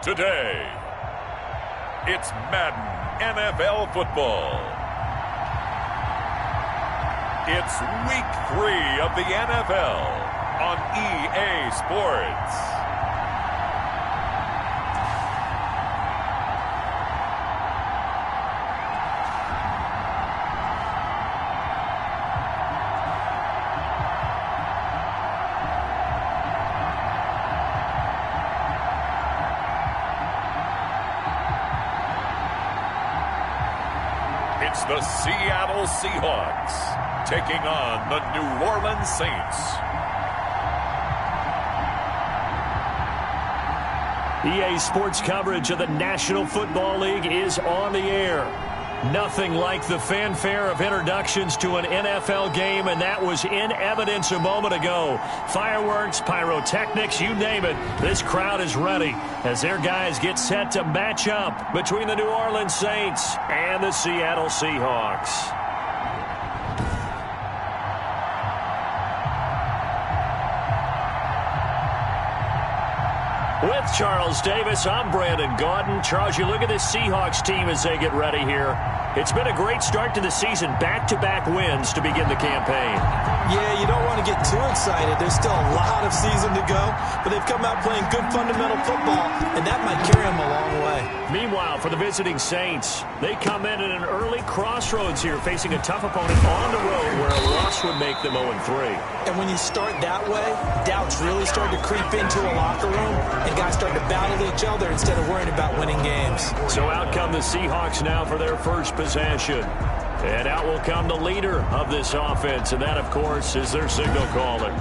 Today, it's Madden NFL football. It's Week 3 of the NFL on EA Sports. It's the Seattle Seahawks taking on the New Orleans Saints. EA Sports coverage of the National Football League is on the air. Nothing like the fanfare of introductions to an NFL game, and that was in evidence a moment ago. Fireworks, pyrotechnics, you name it. This crowd is ready as their guys get set to match up between the New Orleans Saints and the Seattle Seahawks. With Charles Davis, I'm Brandon Gaudin. Charles, you look at this Seahawks team as they get ready here. It's been a great start to the season, back-to-back wins to begin the campaign. Yeah, you don't want to get too excited. There's still a lot of season to go, but they've come out playing good fundamental football, and that might carry them a long way. Meanwhile, for the visiting Saints, they come in at an early crossroads here, facing a tough opponent on the road where a loss would make them 0-3. And when you start that way, doubts really start to creep into a locker room, and guys start to battle each other instead of worrying about winning games. So out come the Seahawks now for their first possession. And out will come the leader of this offense, and that, of course, is their signal caller.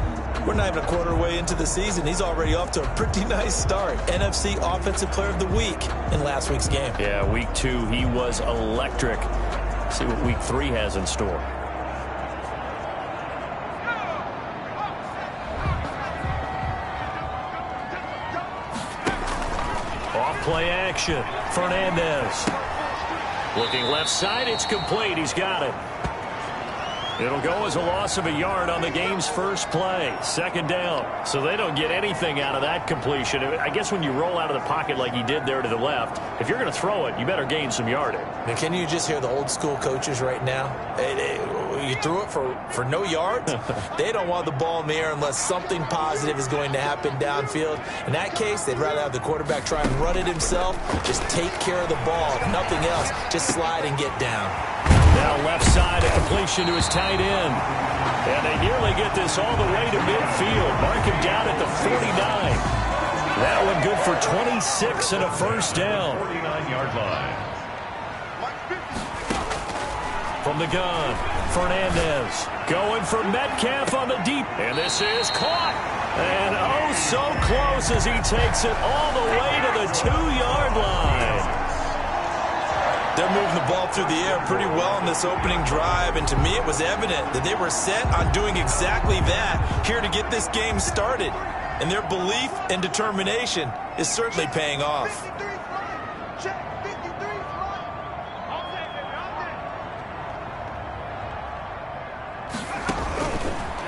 We're not even a quarter way into the season. He's already off to a pretty nice start. NFC Offensive Player of the Week in last week's game. Yeah, Week 2, he was electric. See what Week 3 has in store. Off-play action. Fernandez. Looking left side, it's complete. He's got it. It'll go as a loss of a yard on the game's first play. Second down. So they don't get anything out of that completion. I guess when you roll out of the pocket like he did there to the left, if you're going to throw it, you better gain some yardage. Now, can you just hear the old school coaches right now? You threw it for no yards? They don't want the ball in the air unless something positive is going to happen downfield. In that case, they'd rather have the quarterback try and run it himself. Just take care of the ball. If nothing else, just slide and get down. Now left side, a completion to his tight end. And they nearly get this all the way to midfield. Mark him down at the 49. That one good for 26 and a first down. 49-yard line. From the gun, Fernandez going for Metcalf on the deep. And this is caught. And oh, so close as he takes it all the way to the 2-yard line. They're moving the ball through the air pretty well in this opening drive, and to me it was evident that they were set on doing exactly that here to get this game started. And their belief and determination is certainly paying off.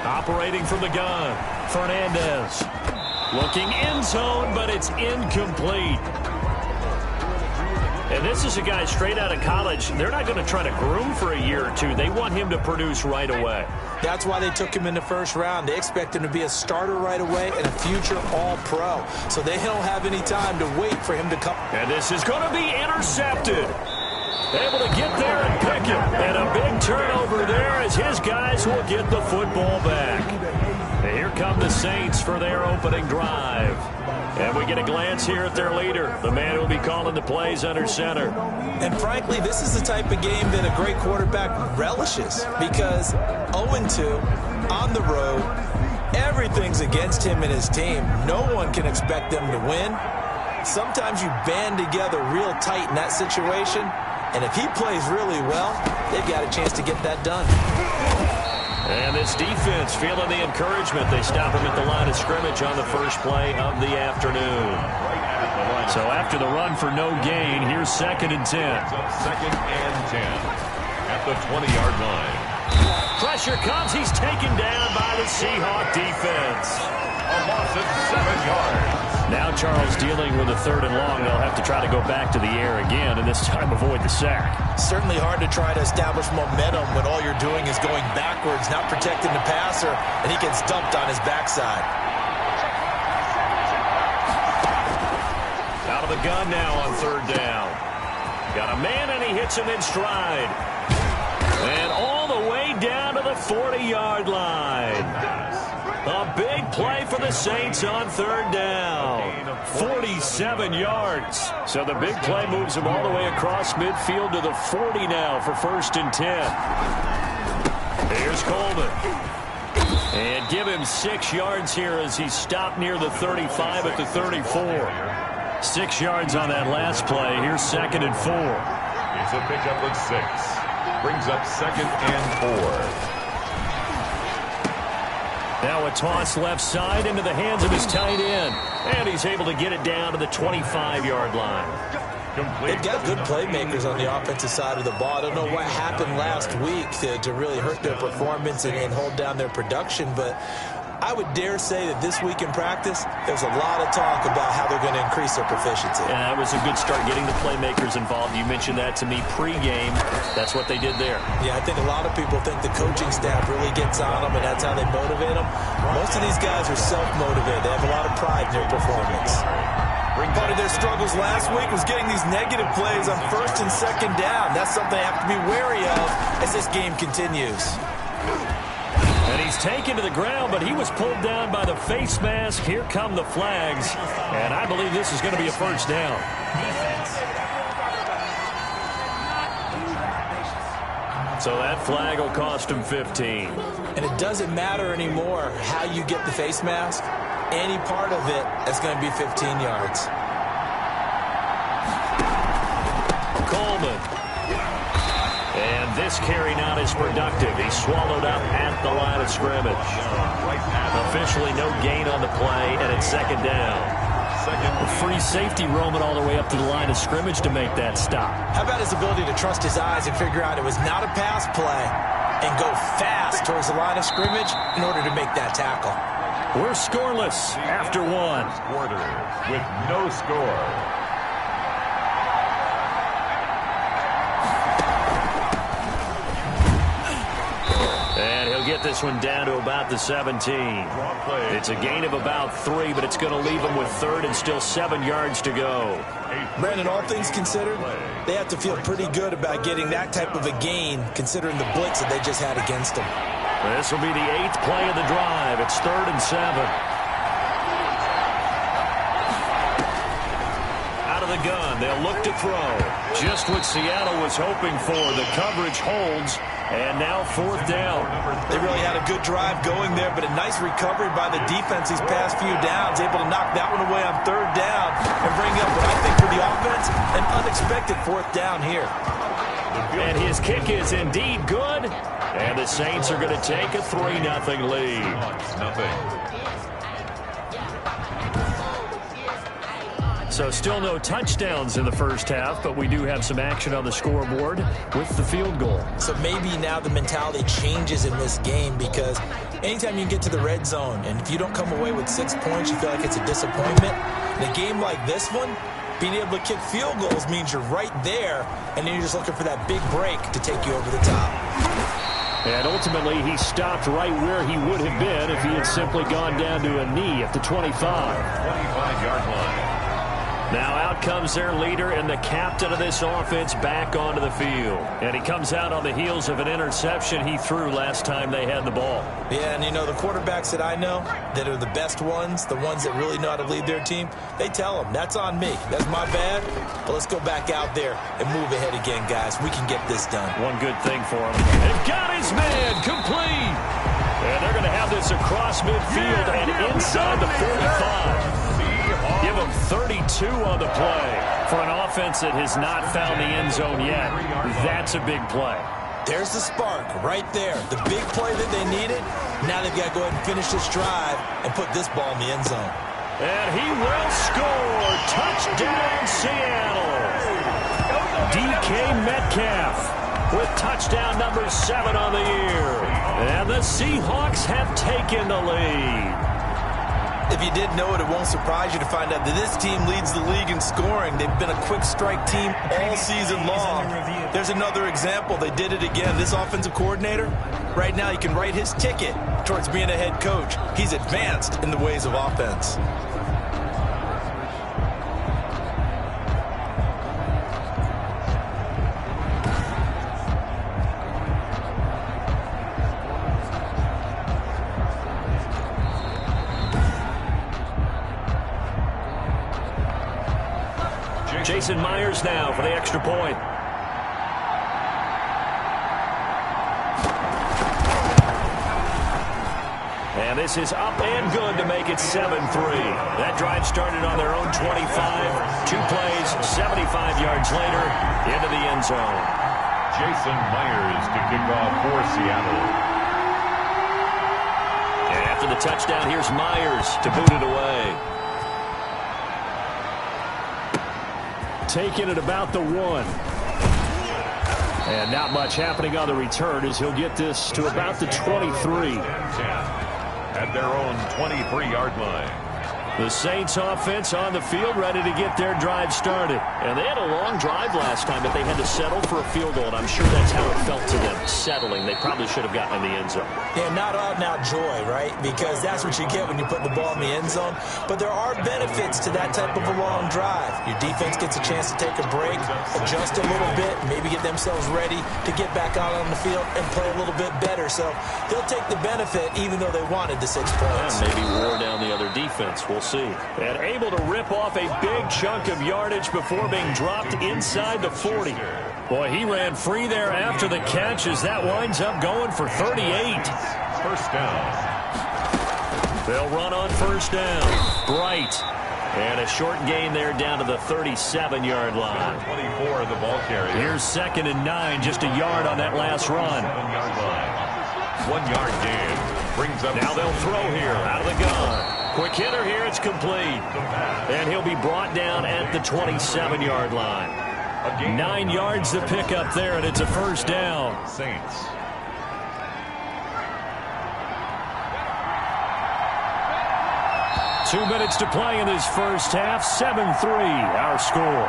Operating from the gun, Fernandez. Looking end zone, but it's incomplete. And this is a guy straight out of college. They're not going to try to groom for a year or two. They want him to produce right away. That's why they took him in the first round. They expect him to be a starter right away and a future All-Pro. So they don't have any time to wait for him to come. And this is going to be intercepted. Able to get there and pick it. And a big turnover there as his guys will get the football back. And here come the Saints for their opening drive. And we get a glance here at their leader, the man who will be calling the plays under center. And frankly, this is the type of game that a great quarterback relishes, because 0-2 on the road, everything's against him and his team. No one can expect them to win. Sometimes you band together real tight in that situation, and if he plays really well, they've got a chance to get that done. And this defense feeling the encouragement. They stop him at the line of scrimmage on the first play of the afternoon. So after the run for no gain, here's 2nd and 10. Second and 10 at the 20-yard line. Pressure comes. He's taken down by the Seahawk defense. A loss of 7 yards. Now Charles dealing with a 3rd and long. They'll have to try to go back to the air again, and this time avoid the sack. Certainly hard to try to establish momentum when all you're doing is going backwards, not protecting the passer, and he gets dumped on his backside. Out of the gun now on 3rd down. Got a man, and he hits him in stride. And all the way down to the 40-yard line. A big play for the Saints on 3rd down. 47 yards. So the big play moves him all the way across midfield to the 40 now for 1st and 10. Here's Coleman. And give him 6 yards here as he's stopped near the 35 at the 34. 6 yards on that last play. Here's 2nd and 4. It's a pickup of 6. Brings up 2nd and 4. Now a toss left side into the hands of his tight end. And he's able to get it down to the 25-yard line. They've got good playmakers on the offensive side of the ball. I don't know what happened last week to really hurt their performance and hold down their production, but I would dare say that this week in practice, there's a lot of talk about how they're going to increase their proficiency. And that was a good start getting the playmakers involved. You mentioned that to me pregame. That's what they did there. Yeah, I think a lot of people think the coaching staff really gets on them, and that's how they motivate them. Most of these guys are self-motivated. They have a lot of pride in their performance. Part of their struggles last week was getting these negative plays on 1st and 2nd down. That's something they have to be wary of as this game continues. And he's taken to the ground, but he was pulled down by the face mask. Here come the flags. And I believe this is going to be a 1st down. So that flag will cost him 15. And it doesn't matter anymore how you get the face mask. Any part of it is going to be 15 yards. Coleman. And this carry not as productive. He's swallowed up at the line of scrimmage. Officially no gain on the play, and it's 2nd down. A free safety roaming all the way up to the line of scrimmage to make that stop. How about his ability to trust his eyes and figure out it was not a pass play and go fast towards the line of scrimmage in order to make that tackle? We're scoreless after 1. Quarter with no score. And he'll get this one down to about the 17. It's a gain of about 3, but it's going to leave him with 3rd and still 7 yards to go. Brandon, all things considered, they have to feel pretty good about getting that type of a gain considering the blitz that they just had against them. This will be the 8th play of the drive. It's 3rd and 7. Out of the gun, they'll look to throw. Just what Seattle was hoping for. The coverage holds, and now 4th down. They really had a good drive going there, but a nice recovery by the defense these past few downs, able to knock that one away on 3rd down and bring up what I think for the offense, an unexpected 4th down here. And his kick is indeed good. And the Saints are going to take a 3-0 lead. So still no touchdowns in the first half, but we do have some action on the scoreboard with the field goal. So maybe now the mentality changes in this game because anytime you get to the red zone, and if you don't come away with 6 points, you feel like it's a disappointment. In a game like this one, being able to kick field goals means you're right there, and then you're just looking for that big break to take you over the top. And ultimately, he stopped right where he would have been if he had simply gone down to a knee at the 25. 25-yard line. Now out comes their leader and the captain of this offense back onto the field. And he comes out on the heels of an interception he threw last time they had the ball. Yeah, and you know, the quarterbacks that I know that are the best ones, the ones that really know how to lead their team, they tell them, that's on me. That's my bad. But let's go back out there and move ahead again, guys. We can get this done. One good thing for him. They've got his man complete. And they're going to have this across midfield and inside the 45. Give him 32 on the play. For an offense that has not found the end zone yet, that's a big play. There's the spark right there. The big play that they needed. Now they've got to go ahead and finish this drive and put this ball in the end zone. And he will score. Touchdown, Seattle. DK Metcalf with touchdown number 7 on the year. And the Seahawks have taken the lead. If you didn't know it, it won't surprise you to find out that this team leads the league in scoring. They've been a quick strike team all season long. There's another example. They did it again. This offensive coordinator, right now, he can write his ticket towards being a head coach. He's advanced in the ways of offense. Jason Myers now for the extra point. And this is up and good to make it 7-3. That drive started on their own 25. 2 plays, 75 yards later, into the end zone. Jason Myers to kick off for Seattle. And after the touchdown, here's Myers to boot it away. Taking it about the 1. And not much happening on the return as he'll get this to about the 23. At their own 23-yard line. The Saints offense on the field, ready to get their drive started. And they had a long drive last time, but they had to settle for a field goal, and I'm sure that's how it felt to them, settling. They probably should have gotten in the end zone. Yeah, not out-and-out joy, right? Because that's what you get when you put the ball in the end zone. But there are benefits to that type of a long drive. Your defense gets a chance to take a break, adjust a little bit, maybe get themselves ready to get back out on the field and play a little bit better. So they'll take the benefit even though they wanted the 6 points. Yeah, maybe wore down the other defense. We'll see. And able to rip off a big chunk of yardage before being dropped inside the 40. Boy, he ran free there after the catch as that winds up going for 38. First down. They'll run on first down. Bright. And a short gain there down to the 37-yard line. 24 of the ball carrier. Here's 2nd and 9, just a yard on that last run. 7-yard line. 1-yard gain. Brings up. Now they'll throw here out of the gun. Quick hitter here, it's complete. And he'll be brought down at the 27-yard line. 9 yards to pick up there, and it's a first down. Saints. Two minutes to play in this first half. 7-3, our score.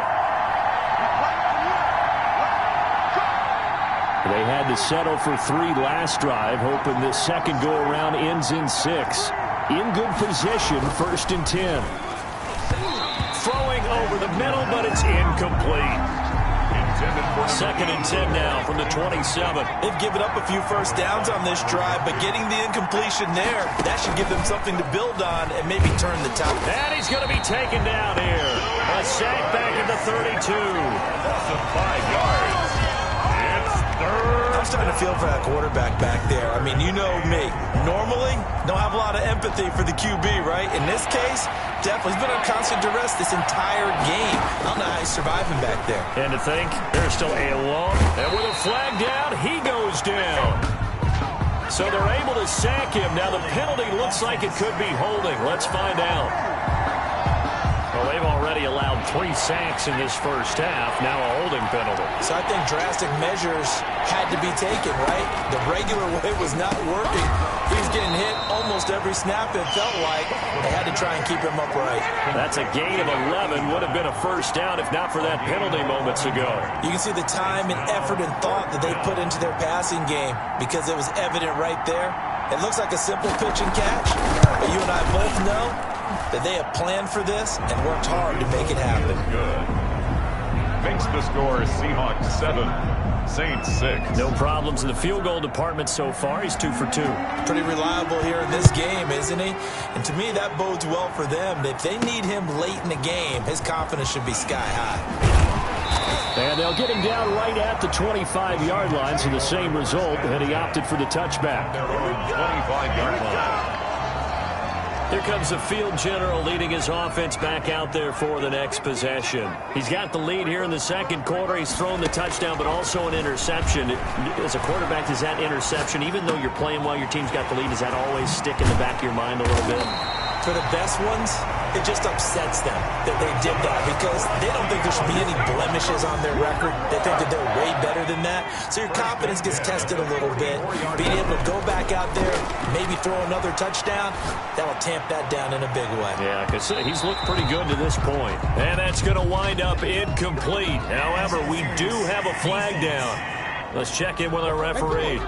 They had to settle for 3 last drive, hoping this second go-around ends in 6. In good position, 1st and 10. Throwing over the middle, but it's incomplete. 2nd and 10 now from the 27. They've given up a few first downs on this drive, but getting the incompletion there, that should give them something to build on and maybe turn the tide. And he's going to be taken down here. A sack back at the 32. Loss of 5 yards. It's third. I'm starting to feel for that quarterback back there. I mean, you know me. Normally, don't have a lot of empathy for the QB, right? In this case, definitely. He's been on constant duress this entire game. I don't know how he's surviving back there. And to think, there's still a long, and with a flag down, he goes down. So they're able to sack him. Now the penalty looks like it could be holding. Let's find out. Well, they've already allowed 3 sacks in this first half. Now a holding penalty. So I think drastic measures had to be taken, right? The regular way was not working. He was getting hit almost every snap, it felt like. They had to try and keep him upright. That's a gain of 11. Would have been a first down if not for that penalty moments ago. You can see the time and effort and thought that they put into their passing game because it was evident right there. It looks like a simple pitch and catch, but you and I both know that they have planned for this and worked hard to make it happen. Good. Makes the score Seahawks 7, Saints 6. No problems in the field goal department so far. He's 2 for 2. Pretty reliable here in this game, isn't he? And to me, that bodes well for them. If they need him late in the game, his confidence should be sky high. And they'll get him down right at the 25-yard line, so the same result, and he opted for the touchback. Their own 25-yard line. Here comes the field general leading his offense back out there for the next possession. He's got the lead here in the second quarter. He's thrown the touchdown, but also an interception. As a quarterback, does that interception, even though you're playing while your team's got the lead, does that always stick in the back of your mind a little bit? For the best ones, it just upsets them that they did that because they don't think there should be any blemishes on their record. They think that they're way better than that. So your confidence gets tested a little bit. Being able to go back out there, maybe throw another touchdown, that'll tamp that down in a big way. Yeah, because he's looked pretty good to this point. And that's going to wind up incomplete. However, we do have a flag down. Let's check in with our referee.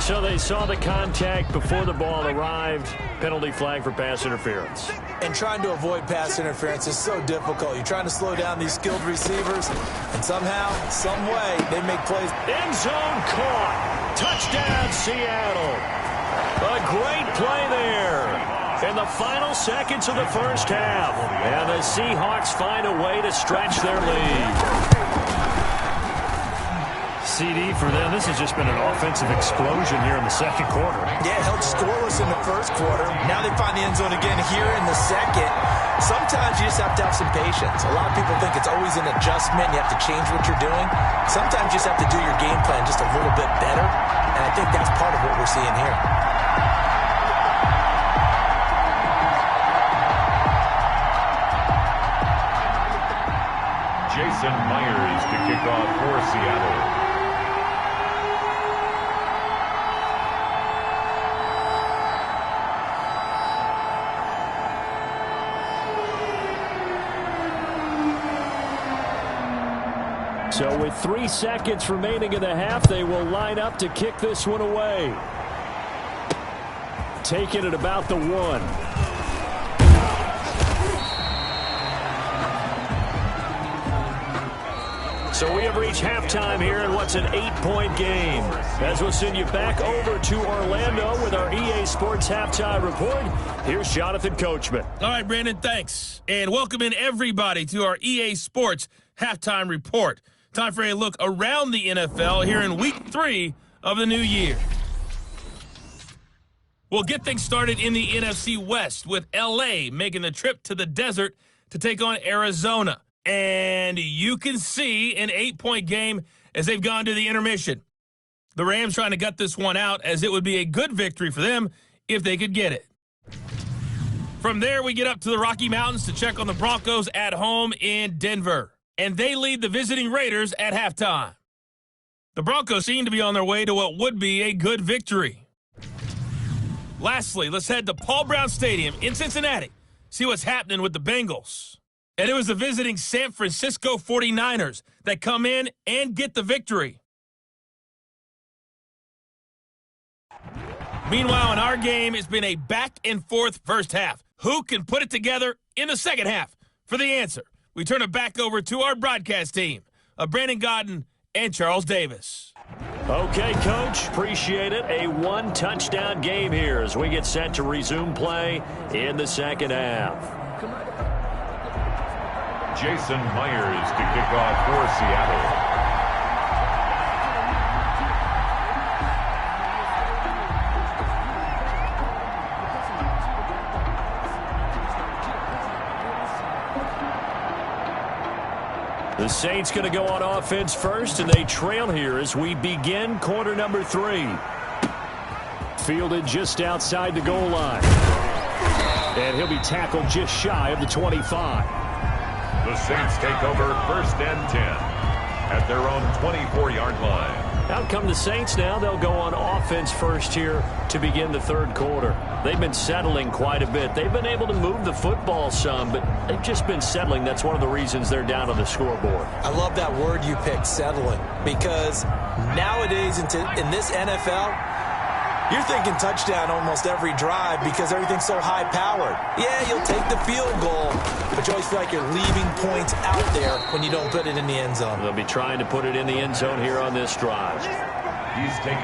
So they saw the contact before the ball arrived. Penalty flag for pass interference. And trying to avoid pass interference is so difficult. You're trying to slow down these skilled receivers, and somehow, some way, they make plays. End zone caught. Touchdown, Seattle. A great play there. In the final seconds of the first half. And the Seahawks find a way to stretch their lead. CD for them. This has just been an offensive explosion here in the second quarter. Yeah, held scoreless in the first quarter. Now they find the end zone again here in the second. Sometimes you just have to have some patience. A lot of people think it's always an adjustment. You have to change what you're doing. Sometimes you just have to do your game plan just a little bit better. And I think that's part of what we're seeing here. Jason Myers to kick off for Seattle. So with 3 seconds remaining in the half, they will line up to kick this one away. Taking it about the 1. So we have reached halftime here in what's an 8-point game. As we'll send you back over to Orlando with our EA Sports Halftime Report. Here's Jonathan Coachman. All right, Brandon, thanks. And welcome in everybody to our EA Sports Halftime Report. Time for a look around the NFL here in Week 3 of the new year. We'll get things started in the NFC West with L.A. making the trip to the desert to take on Arizona. And you can see an 8-point game as they've gone to the intermission. The Rams trying to gut this one out as it would be a good victory for them if they could get it. From there, we get up to the Rocky Mountains to check on the Broncos at home in Denver. And they lead the visiting Raiders at halftime. The Broncos seem to be on their way to what would be a good victory. Lastly, let's head to Paul Brown Stadium in Cincinnati, see what's happening with the Bengals. And it was the visiting San Francisco 49ers that come in and get the victory. Meanwhile, in our game, it's been a back-and-forth first half. Who can put it together in the second half? For the answer, we turn it back over to our broadcast team of Brandon Godden and Charles Davis. Okay, Coach. Appreciate it. A 1-touchdown game here as we get set to resume play in the second half. Jason Myers to kick off for Seattle. The Saints going to go on offense first, and they trail here as we begin quarter number 3. Fielded just outside the goal line. And he'll be tackled just shy of the 25. The Saints take over 1st and 10 at their own 24-yard line. Out come the Saints now. They'll go on offense first here to begin the third quarter. They've been settling quite a bit. They've been able to move the football some, but they've just been settling. That's one of the reasons they're down on the scoreboard. I love that word you picked, settling, because nowadays in this NFL, you're thinking touchdown almost every drive because everything's so high-powered. Yeah, you'll take the field goal, but you always feel like you're leaving points out there when you don't put it in the end zone. They'll be trying to put it in the end zone here on this drive.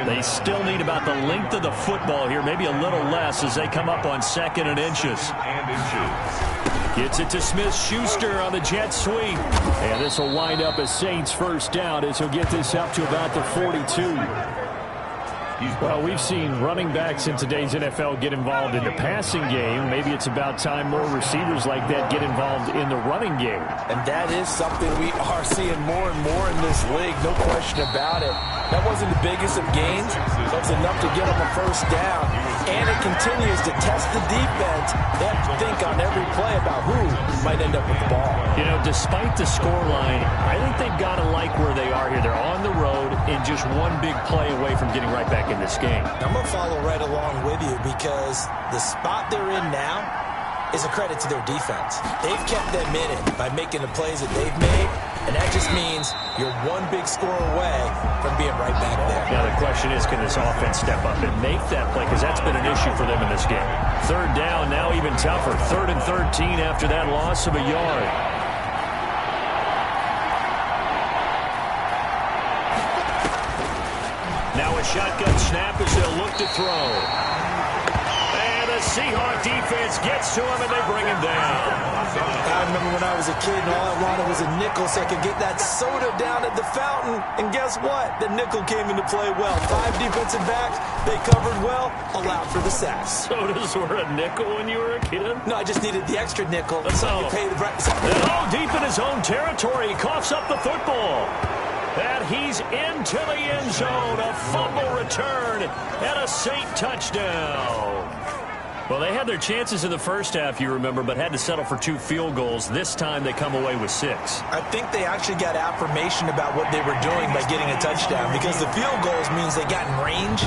They still need about the length of the football here, maybe a little less as they come up on 2nd and inches. Gets it to Smith-Schuster on the jet sweep. And this will wind up as Saints first down as he'll get this up to about the 42. Well, we've seen running backs in today's NFL get involved in the passing game. Maybe it's about time more receivers like that get involved in the running game. And that is something we are seeing more and more in this league, no question about it. That wasn't the biggest of gains, but it's enough to get them a first down. And it continues to test the defense. They have to think on every play about who might end up with the ball. You know, despite the scoreline, I think they've got to like where they are here. They're on the road and just one big play away from getting right back in this game. I'm going to follow right along with you because the spot they're in now is a credit to their defense. They've kept them in it by making the plays that they've made, and that just means you're one big score away from being right back there. Now the question is, can this offense step up and make that play? Because that's been an issue for them in this game. Third down, now even tougher. 3rd and 13 after that loss of a yard. Now a shotgun snap as they'll look to throw. And the Seahawks defense gets to him and they bring him down. I remember when I was a kid and all I wanted was a nickel so I could get that soda down at the fountain. And guess what? The nickel came into play well. 5 defensive backs, they covered well, allowed for the sacks. Sodas were a nickel when you were a kid? No, I just needed the extra nickel so I could pay the breakfast. Deep in his own territory, he coughs up the football. And he's into the end zone. A fumble return and a Saint touchdown. Well, they had their chances in the first half, you remember, but had to settle for 2 field goals. This time they come away with 6. I think they actually got affirmation about what they were doing by getting a touchdown because the field goals means they got in range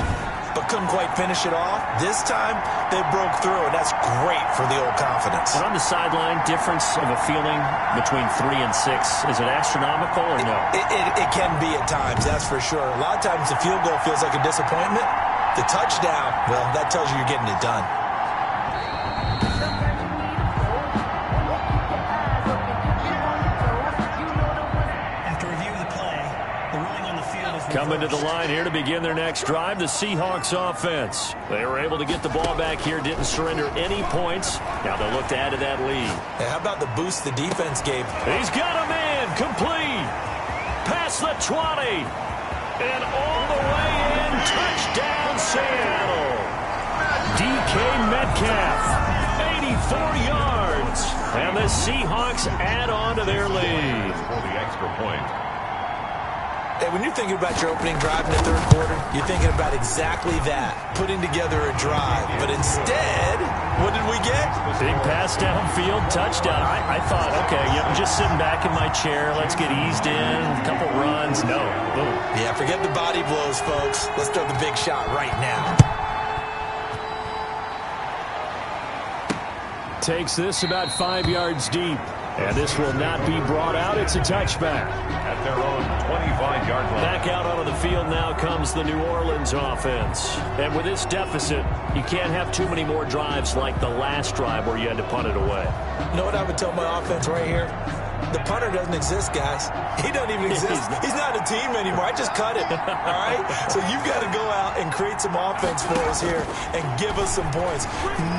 but couldn't quite finish it off. This time they broke through, and that's great for the old confidence. And on the sideline, difference of a feeling between 3 and 6, is it astronomical or no? It can be at times, that's for sure. A lot of times the field goal feels like a disappointment. The touchdown, well, that tells you you're getting it done. Coming to the line here to begin their next drive, the Seahawks offense. They were able to get the ball back here, didn't surrender any points. Now they'll look to add to that lead. Hey, how about the boost the defense gave? He's got a man, complete. Past the 20. And all the way in, touchdown Seattle. DK Metcalf, 84 yards. And the Seahawks add on to their lead. For the extra point. Hey, when you're thinking about your opening drive in the third quarter, you're thinking about exactly that, putting together a drive. But instead, what did we get? Big pass downfield, touchdown. I thought, okay, I'm just sitting back in my chair. Let's get eased in, a couple runs. No. Boom. Yeah, forget the body blows, folks. Let's throw the big shot right now. Takes this about 5 yards deep. And this will not be brought out. It's a touchback. At their own 25-yard line. Back out onto the field now comes the New Orleans offense. And with this deficit, you can't have too many more drives like the last drive where you had to punt it away. You know what I would tell my offense right here? The punter doesn't exist, guys. He doesn't even exist. He's not a team anymore. I just cut it, all right? So you've got to go out and create some offense for us here and give us some points.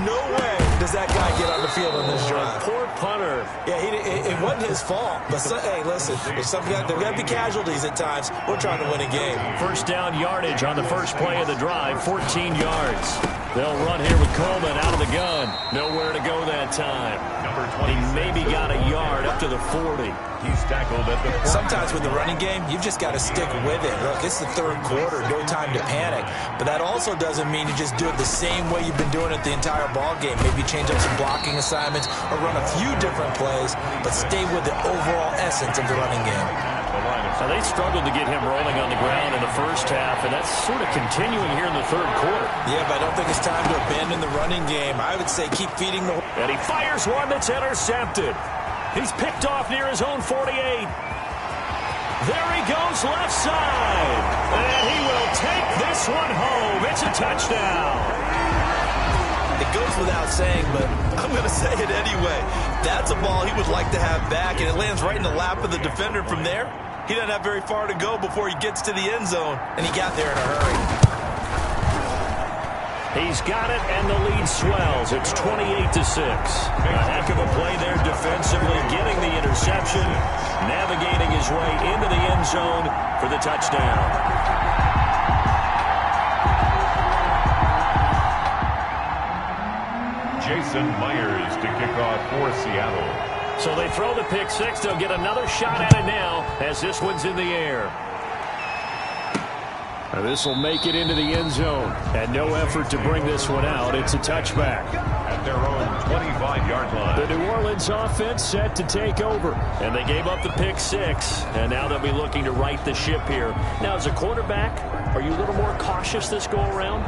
No way does that guy get on the field on this drive. Poor punter. Yeah, it wasn't his fault. But, hey, listen, there's got to be casualties at times. We're trying to win a game. First down yardage on the first play of the drive, 14 yards. They'll run here with Coleman out of the gun. Nowhere to go that time. Number 20. He maybe got a yard up to the 40. He's tackled at the 40. Sometimes with the running game, you've just got to stick with it. Look, it's the third quarter, no time to panic. But that also doesn't mean you just do it the same way you've been doing it the entire ball game. Maybe change up some blocking assignments or run a few different plays, but stay with the overall essence of the running game. Now, they struggled to get him rolling on the ground in the first half, and that's sort of continuing here in the third quarter. Yeah, but I don't think it's time to abandon the running game. I would say keep feeding the... And he fires one that's intercepted. He's picked off near his own 48. There he goes left side. And he will take this one home. It's a touchdown. It goes without saying, but I'm going to say it anyway. That's a ball he would like to have back, and it lands right in the lap of the defender from there. He doesn't have very far to go before he gets to the end zone, and he got there in a hurry. He's got it, and the lead swells. It's 28-6. A heck of a play there defensively, getting the interception, navigating his way into the end zone for the touchdown. Jason Myers to kick off for Seattle. So they throw the pick six. They'll get another shot at it now as this one's in the air. This will make it into the end zone. And no effort to bring this one out. It's a touchback. At their own 25-yard line. The New Orleans offense set to take over. And they gave up the pick six. And now they'll be looking to right the ship here. Now, as a quarterback, are you a little more cautious this go-around?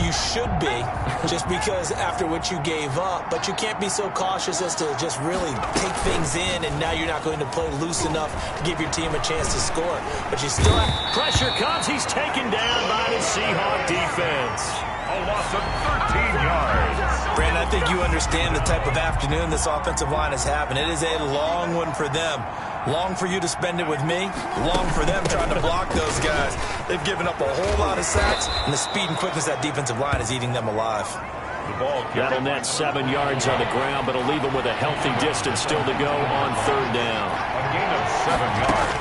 You should be, just because after what you gave up, but you can't be so cautious as to just really take things in, and now you're not going to play loose enough to give your team a chance to score. But you still have... Pressure comes. He's taken down by the Seahawks defense. A loss of 13 yards. Brandon, I think you understand the type of afternoon this offensive line is having. It is a long one for them. Long for you to spend it with me. Long for them trying to block those guys. They've given up a whole lot of sacks, and the speed and quickness of that defensive line is eating them alive. The ball That'll net 7 yards on the ground, but it'll leave him with a healthy distance still to go on third down. A gain of 7 yards.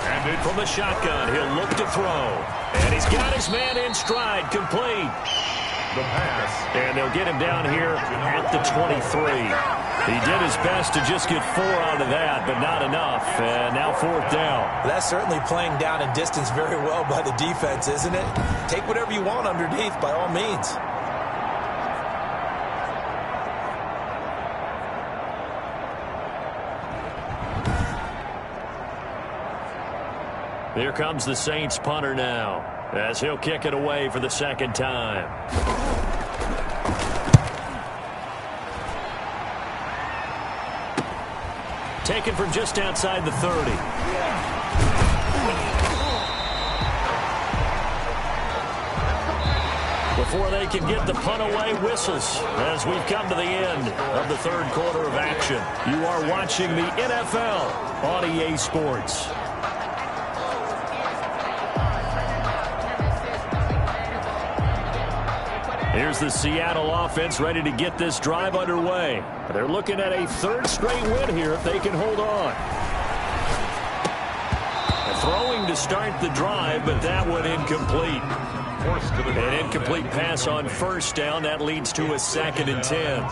And it's From the shotgun, he'll look to throw. And he's got his man in stride, complete. the pass. And they'll get him down here at the 23. He did his best to just get 4 out of that, but not enough. And now fourth down. That's certainly playing down in distance very well by the defense, isn't it? Take whatever you want underneath, by all means. Here comes the Saints punter now, as he'll kick it away for the second time. Taken from just outside the 30. Before they can get the punt away, whistles as we've come to the end of the third quarter of action. You are watching the NFL on EA Sports. Here's the Seattle offense ready to get this drive underway. They're looking at a third straight win here if they can hold on. Throwing to start the drive, but that one incomplete. An incomplete pass on first down. That leads to a 2nd and 10.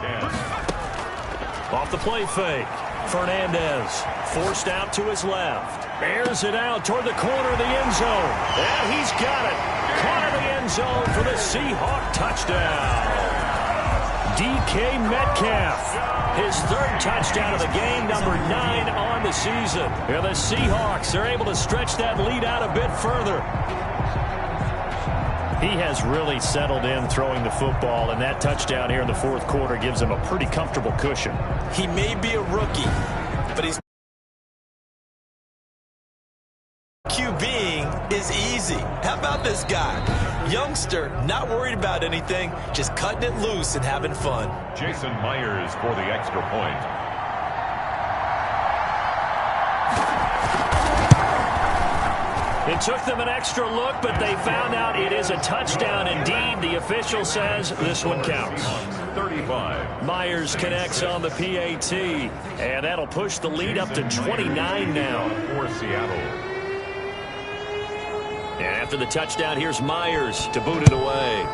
Off the play fake. Fernandez forced out to his left. Airs it out toward the corner of the end zone. And he's got it. Corner of the end zone for the Seahawks touchdown. DK Metcalf. His 3rd touchdown of the game, number 9 on the season. And the Seahawks are able to stretch that lead out a bit further. He has really settled in throwing the football, and that touchdown here in the fourth quarter gives him a pretty comfortable cushion. He may be a rookie, but he's QBing is easy. How about this guy? Youngster, not worried about anything, just cutting it loose and having fun. Jason Myers for the extra point. It took them an extra look, but they found out it is a touchdown indeed. The official says this one counts. 35. Myers connects on the PAT, and that'll push the lead up to 29 now. For Seattle. And after the touchdown, here's Myers to boot it away.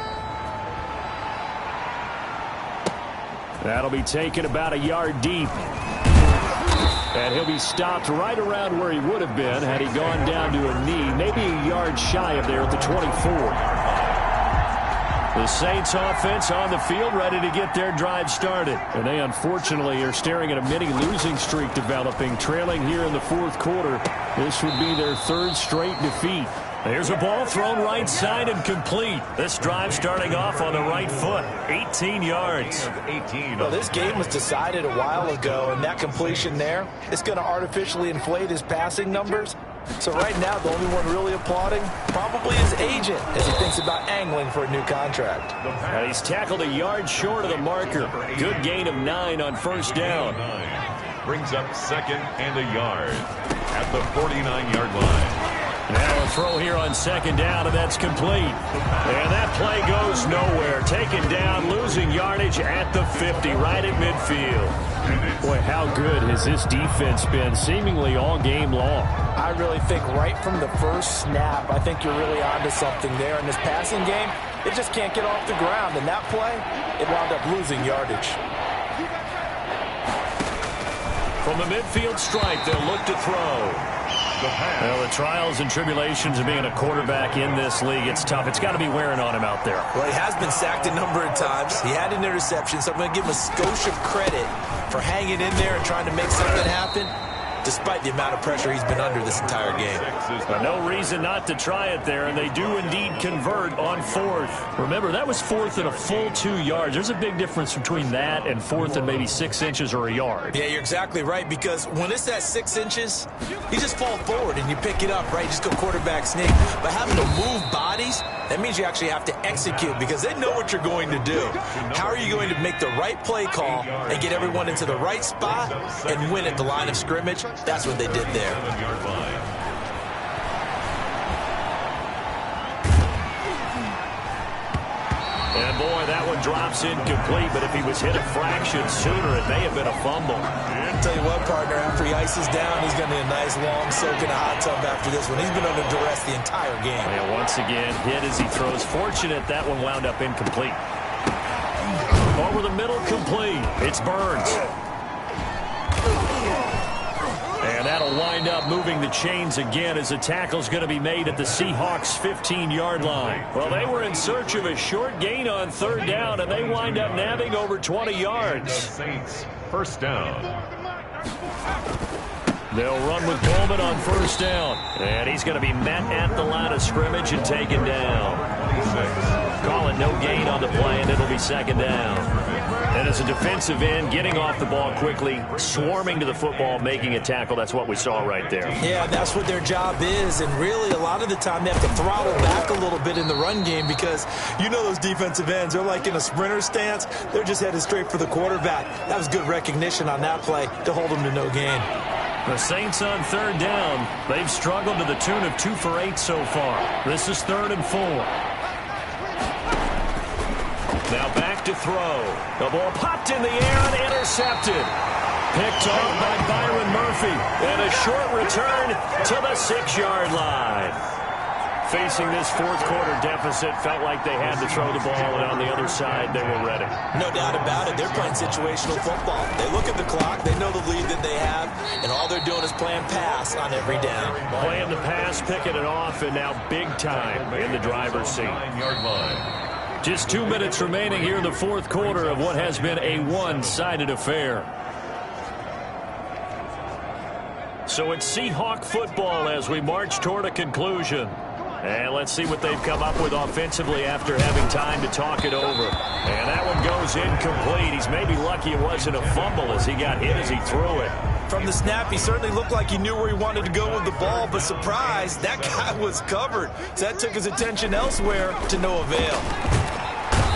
That'll be taken about a yard deep. And he'll be stopped right around where he would have been had he gone down to a knee, maybe a yard shy of there at the 24. The Saints offense on the field ready to get their drive started. And they unfortunately are staring at a mini losing streak developing, trailing here in the fourth quarter. This would be their 3rd straight defeat. There's a ball thrown right side and complete. This drive starting off on the right foot. 18 yards. 18. Well, this game was decided a while ago, and that completion there is going to artificially inflate his passing numbers. So right now, the only one really applauding probably his agent as he thinks about angling for a new contract. And he's tackled a yard short of the marker. Good gain of 9 on first down. Brings up 2nd and a yard at the 49-yard line. Now a throw here on 2nd down, and that's complete. And that play goes nowhere. Taken down, losing yardage at the 50, right at midfield. Boy, how good has this defense been seemingly all game long? I really think right from the first snap, I think you're really onto something there in this passing game. It just can't get off the ground. And that play, it wound up losing yardage. From the midfield stripe, they'll look to throw. Well, the trials and tribulations of being a quarterback in this league, it's tough. It's got to be wearing on him out there. Well, he has been sacked a number of times. He had an interception, so I'm going to give him a skosh of credit for hanging in there and trying to make something happen, despite the amount of pressure he's been under this entire game. No reason not to try it there, and they do indeed convert on fourth. Remember, that was fourth and a full 2 yards. There's a big difference between that and fourth and maybe 6 inches or a yard. Yeah, you're exactly right, because when it's at 6 inches, you just fall forward and you pick it up, right? You just go quarterback sneak. But having to move bodies, that means you actually have to execute because they know what you're going to do. How are you going to make the right play call and get everyone into the right spot and win at the line of scrimmage? That's what they did there. And boy, that one drops incomplete, but if he was hit a fraction sooner, it may have been a fumble. I'll tell you what, partner, after he ices down, he's going to need a nice long soak in a hot tub after this one. He's been under duress the entire game. And once again, hit as he throws. Fortunate that one wound up incomplete. Over the middle, complete. It's Burns. And that'll wind up moving the chains again as the tackle's going to be made at the Seahawks' 15-yard line. Well, they were in search of a short gain on third down, and they wind up nabbing over 20 yards. Saints, first down. They'll run with Coleman on first down. And he's going to be met at the line of scrimmage and taken down. Call it no gain on the play, and it'll be second down. And as a defensive end, getting off the ball quickly, swarming to the football, making a tackle, that's what we saw right there. Yeah, that's what their job is. And really, a lot of the time, they have to throttle back a little bit in the run game because you know those defensive ends, they're like in a sprinter stance. They're just headed straight for the quarterback. That was good recognition on that play to hold them to no gain. The Saints on third down. They've struggled to the tune of 2 for 8 so far. This is 3rd and 4. Now back to throw. The ball popped in the air and intercepted. Picked off by Byron Murphy. And a short return to the 6-yard line. Facing this fourth quarter deficit, felt like they had to throw the ball, and on the other side, they were ready. No doubt about it. They're playing situational football. They look at the clock, they know the lead that they have, and all they're doing is playing pass on every down. Playing the pass, picking it off, and now big time in the driver's seat. 9-yard line. Just 2 minutes remaining here in the fourth quarter of what has been a one-sided affair. So it's Seahawk football as we march toward a conclusion. And let's see what they've come up with offensively after having time to talk it over. And that one goes incomplete. He's maybe lucky it wasn't a fumble as he got hit as he threw it. From the snap, he certainly looked like he knew where he wanted to go with the ball, but surprise, that guy was covered. So that took his attention elsewhere to no avail.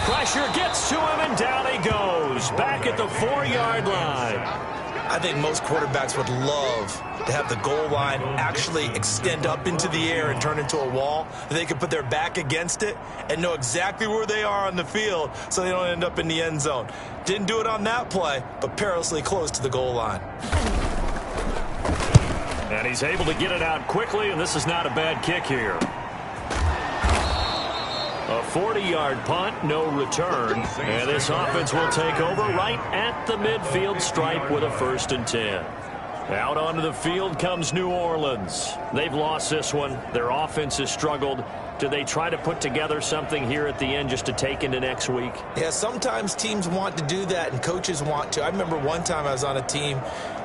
Pressure gets to him, and down he goes. Back at the 4-yard line. I think most quarterbacks would love to have the goal line actually extend up into the air and turn into a wall. They could put their back against it and know exactly where they are on the field so they don't end up in the end zone. Didn't do it on that play, but perilously close to the goal line. And he's able to get it out quickly, and this is not a bad kick here. A 40-yard punt, no return. And this offense will take over right at the midfield stripe with a 1st and 10. Out onto the field comes New Orleans. They've lost this one. Their offense has struggled. Do they try to put together something here at the end just to take into next week? Yeah, sometimes teams want to do that and coaches want to. I remember one time I was on a team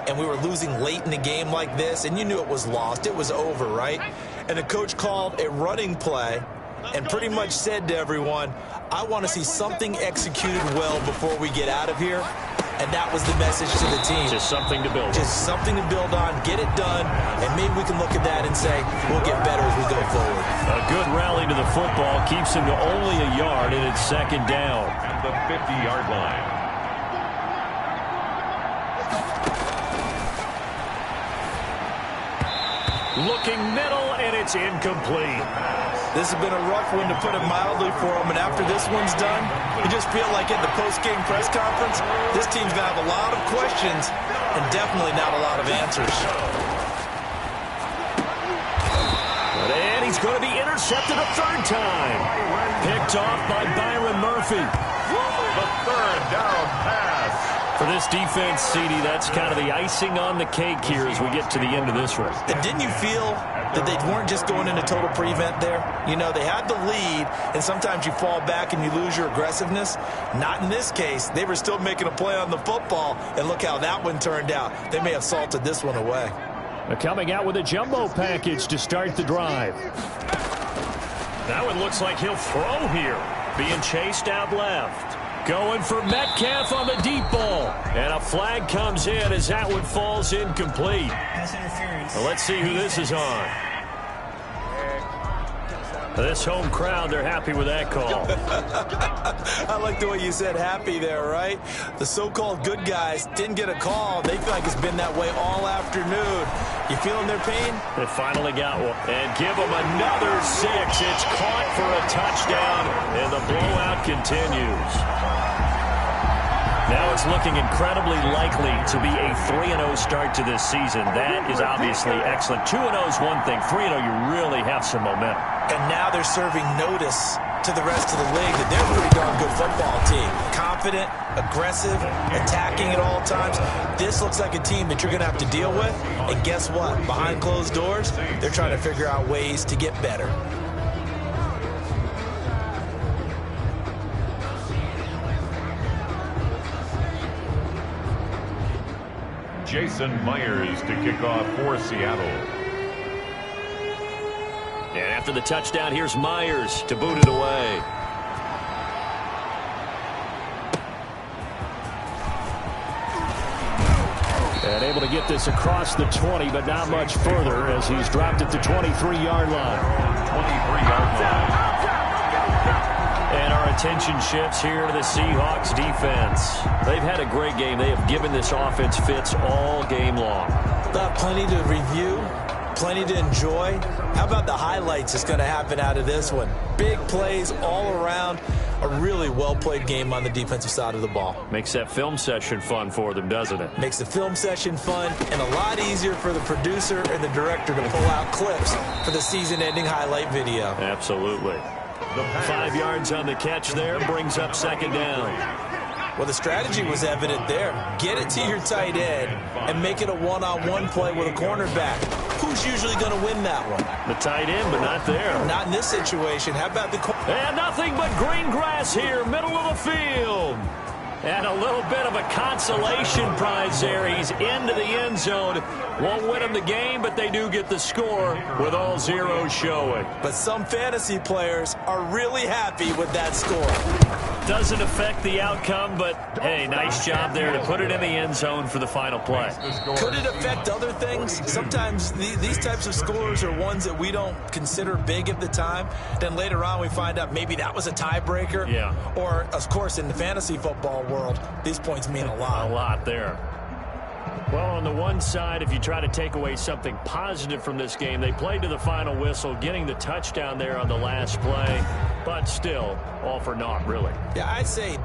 and we were losing late in a game like this, and you knew it was lost. It was over, right? And the coach called a running play and pretty much said to everyone, I want to see something executed well before we get out of here. And that was the message to the team. Just something to build on. Just something to build on, get it done, and maybe we can look at that and say, we'll get better as we go forward. A good rally to the football keeps him to only a yard, and it's 2nd down. At the 50-yard line. Looking middle, and it's incomplete. This has been a rough one, to put it mildly, for them. And after this one's done, you just feel like at the post-game press conference, this team's going to have a lot of questions and definitely not a lot of answers. And he's going to be intercepted. intercepted a third time. Picked off by Byron Murphy. The third down pass. For this defense, CD, that's kind of the icing on the cake here as we get to the end of this race. And didn't you feel that they weren't just going into total prevent there? You know, they had the lead, and sometimes you fall back and you lose your aggressiveness. Not in this case. They were still making a play on the football, and look how that one turned out. They may have salted this one away. They're coming out with a jumbo package to start the drive. That one looks like he'll throw here. Being chased out left. Going for Metcalf on the deep ball. And a flag comes in as that one falls incomplete. Well, let's see who this is on. This home crowd, they're happy with that call. I like the way you said happy there, right? The so-called good guys didn't get a call. They feel like it's been that way all afternoon. You feeling their pain? They finally got one. And give them another 6. It's caught for a touchdown, and the blowout continues. Now it's looking incredibly likely to be a 3-0 start to this season. That is obviously excellent. 2-0 is one thing. 3-0, you really have some momentum. And now they're serving notice to the rest of the league that they're a pretty darn good football team. Confident, aggressive, attacking at all times. This looks like a team that you're going to have to deal with. And guess what? Behind closed doors, they're trying to figure out ways to get better. Jason Myers to kick off for Seattle. And after the touchdown, here's Myers to boot it away. And able to get this across the 20, but not much further as he's dropped it to 23-yard line. 23-yard line. And our attention shifts here to the Seahawks defense. They've had a great game. They have given this offense fits all game long. Plenty to review, plenty to enjoy. How about the highlights that's going to happen out of this one? Big plays all around. A really well-played game on the defensive side of the ball. Makes that film session fun for them, doesn't it? Makes the film session fun and a lot easier for the producer and the director to pull out clips for the season-ending highlight video. Absolutely. 5 yards on the catch there, brings up second down. Well, the strategy was evident there. Get it to your tight end and make it a one-on-one play with a cornerback. Who's usually going to win that one? The tight end, but not there. Not in this situation. How about the and nothing but green grass here, middle of the field. And a little bit of a consolation prize there. He's into the end zone. Won't win them the game, but they do get the score with all zeros showing. But some fantasy players are really happy with that score. Doesn't affect the outcome, but, hey, nice job there to put it in the end zone for the final play. Could it affect other things? Sometimes these types of scores are ones that we don't consider big at the time. Then later on we find out maybe that was a tiebreaker. Yeah. Or, of course, in the fantasy football world, these points mean a lot. A lot there. Well, on the one side, if you try to take away something positive from this game, they played to the final whistle, getting the touchdown there on the last play, but still, all for naught, really. Yeah, I'd say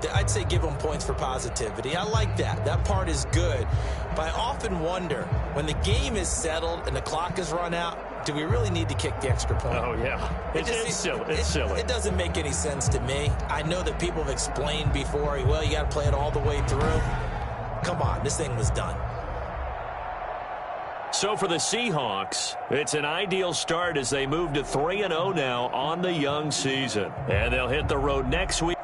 give them points for positivity. I like that. That part is good. But I often wonder, when the game is settled and the clock is run out, do we really need to kick the extra point? Oh, yeah. It's silly. It's silly. It doesn't make any sense to me. I know that people have explained before, well, you got to play it all the way through. Come on, this thing was done. So for the Seahawks, it's an ideal start as they move to 3-0 now on the young season. And they'll hit the road next week.